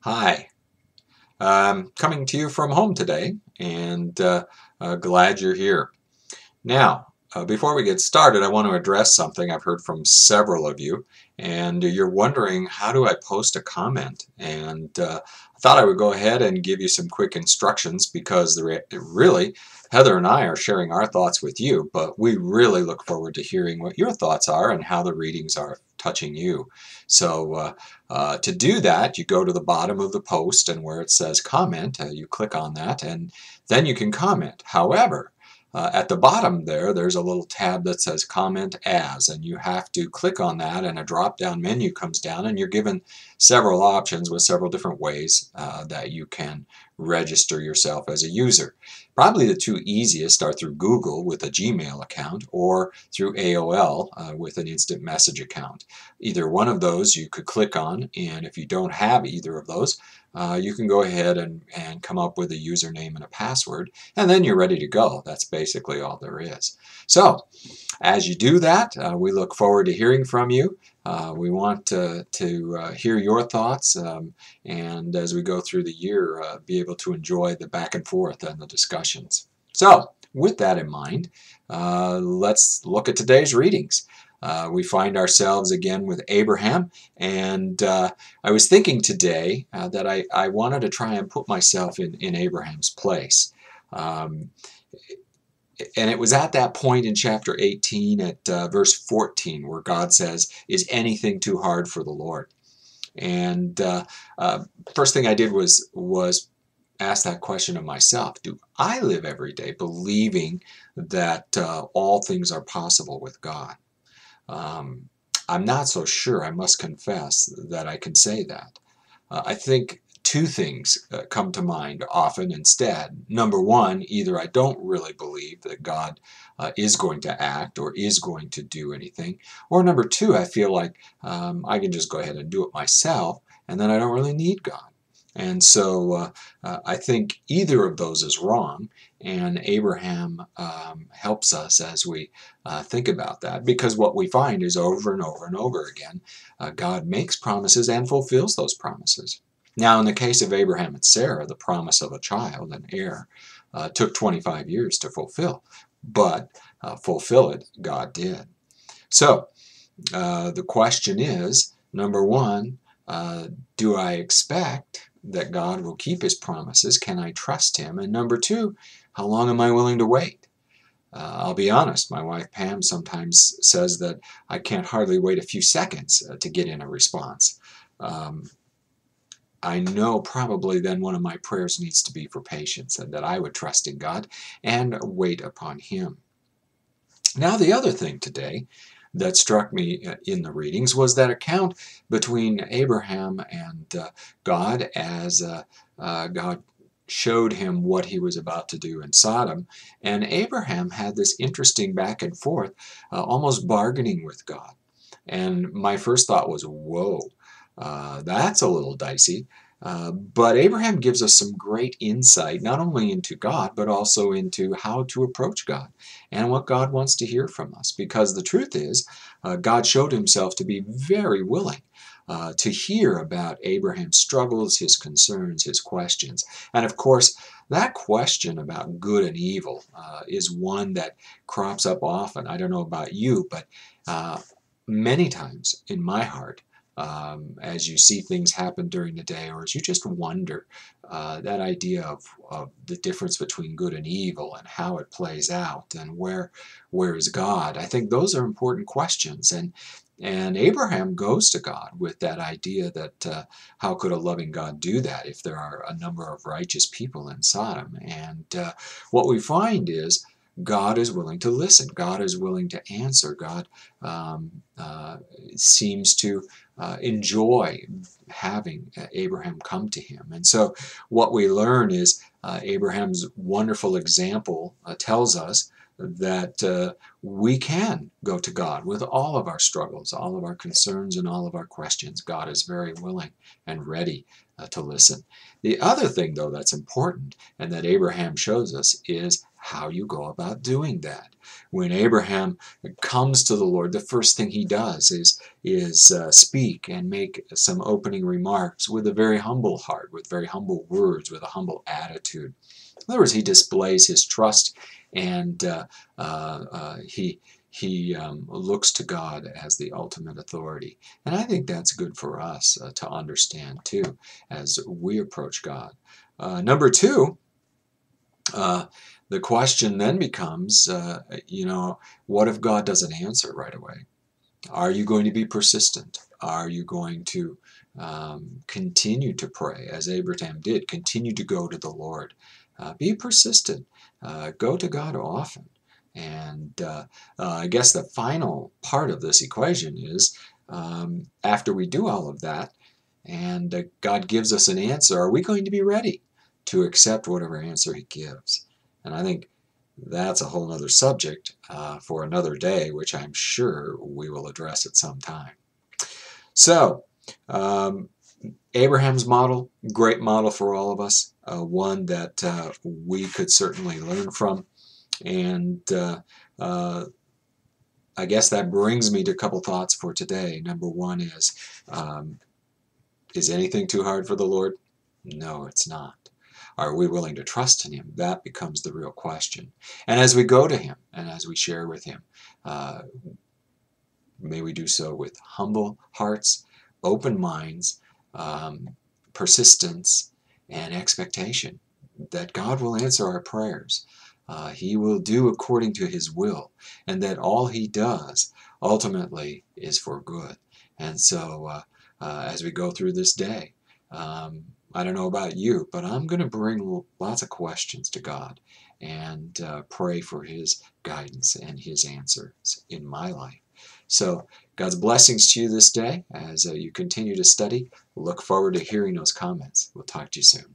Hi, coming to you from home today, and glad you're here. Now, before we get started, I want to address something I've heard from several of you, and you're wondering, how do I post a comment? And I thought I would go ahead and give you some quick instructions because really, Heather and I are sharing our thoughts with you, but we really look forward to hearing what your thoughts are and how the readings are touching you. So to do that, you go to the bottom of the post, and where it says comment, you click on that, and then you can comment. However, at the bottom there's a little tab that says comment as, and you have to click on that, and a drop-down menu comes down, and you're given several options with several different ways that you can register yourself as a user. Probably the two easiest are through Google with a Gmail account or through AOL with an instant message account. Either one of those you could click on, and if you don't have either of those, you can go ahead and come up with a username and a password, and then you're ready to go. That's basically all there is. So as you do that, we look forward to hearing from you. We want to hear your thoughts, and as we go through the year, be able to enjoy the back and forth and the discussions. So with that in mind, let's look at today's readings. We find ourselves again with Abraham, and I was thinking today that I wanted to try and put myself in Abraham's place. Um, and it was at that point in chapter 18 at verse 14 where God says, "Is anything too hard for the Lord?" And first thing I did was ask that question of myself. Do I live every day believing that all things are possible with God? Um, I'm not so sure, I must confess, that I can say that. I think two things come to mind often instead. Number one, either I don't really believe that God is going to act or is going to do anything, or number two, I feel like I can just go ahead and do it myself, and then I don't really need God. And so I think either of those is wrong, and Abraham helps us as we think about that, because what we find is over and over and over again, God makes promises and fulfills those promises. Now, in the case of Abraham and Sarah, the promise of a child, an heir, took 25 years to fulfill, but fulfill it, God did. So the question is, number one, do I expect that God will keep his promises? Can I trust him? And number two, how long am I willing to wait? I'll be honest, my wife Pam sometimes says that I can't hardly wait a few seconds to get in a response. Um, I know probably then one of my prayers needs to be for patience, and that I would trust in God and wait upon him. Now, the other thing today that struck me in the readings was that account between Abraham and God as God showed him what he was about to do in Sodom. And Abraham had this interesting back and forth, almost bargaining with God. And my first thought was, whoa, that's a little dicey. But Abraham gives us some great insight, not only into God, but also into how to approach God and what God wants to hear from us. Because the truth is, God showed himself to be very willing to hear about Abraham's struggles, his concerns, his questions. And of course, that question about good and evil is one that crops up often. I don't know about you, but many times in my heart, as you see things happen during the day, or as you just wonder, that idea of the difference between good and evil and how it plays out, and where is God? I think those are important questions, and Abraham goes to God with that idea that how could a loving God do that if there are a number of righteous people in Sodom? And what we find is God is willing to listen. God is willing to answer. God seems to enjoy having Abraham come to him. And so what we learn is Abraham's wonderful example tells us that we can go to God with all of our struggles, all of our concerns, and all of our questions. God is very willing and ready to listen. The other thing, though, that's important and that Abraham shows us is how you go about doing that. When Abraham comes to the Lord, the first thing he does is speak and make some opening remarks with a very humble heart, with very humble words, with a humble attitude. In other words, he displays his trust, and he looks to God as the ultimate authority. And I think that's good for us to understand too as we approach God. Number two, the question then becomes, what if God doesn't answer right away? Are you going to be persistent? Are you going to continue to pray, as Abraham did? Continue to go to the Lord. Be persistent. Go to God often. And I guess the final part of this equation is, after we do all of that, and God gives us an answer, are we going to be ready to accept whatever answer he gives? And I think that's a whole other subject for another day, which I'm sure we will address at some time. So, Abraham's model, great model for all of us, one that we could certainly learn from. And I guess that brings me to a couple thoughts for today. Number one is anything too hard for the Lord? No, it's not. Are we willing to trust in him? That becomes the real question. And as we go to him and as we share with him, may we do so with humble hearts, open minds, persistence, and expectation that God will answer our prayers. He will do according to his will, and that all he does ultimately is for good. And so as we go through this day, I don't know about you, but I'm going to bring lots of questions to God and pray for his guidance and his answers in my life. So God's blessings to you this day as you continue to study. Look forward to hearing those comments. We'll talk to you soon.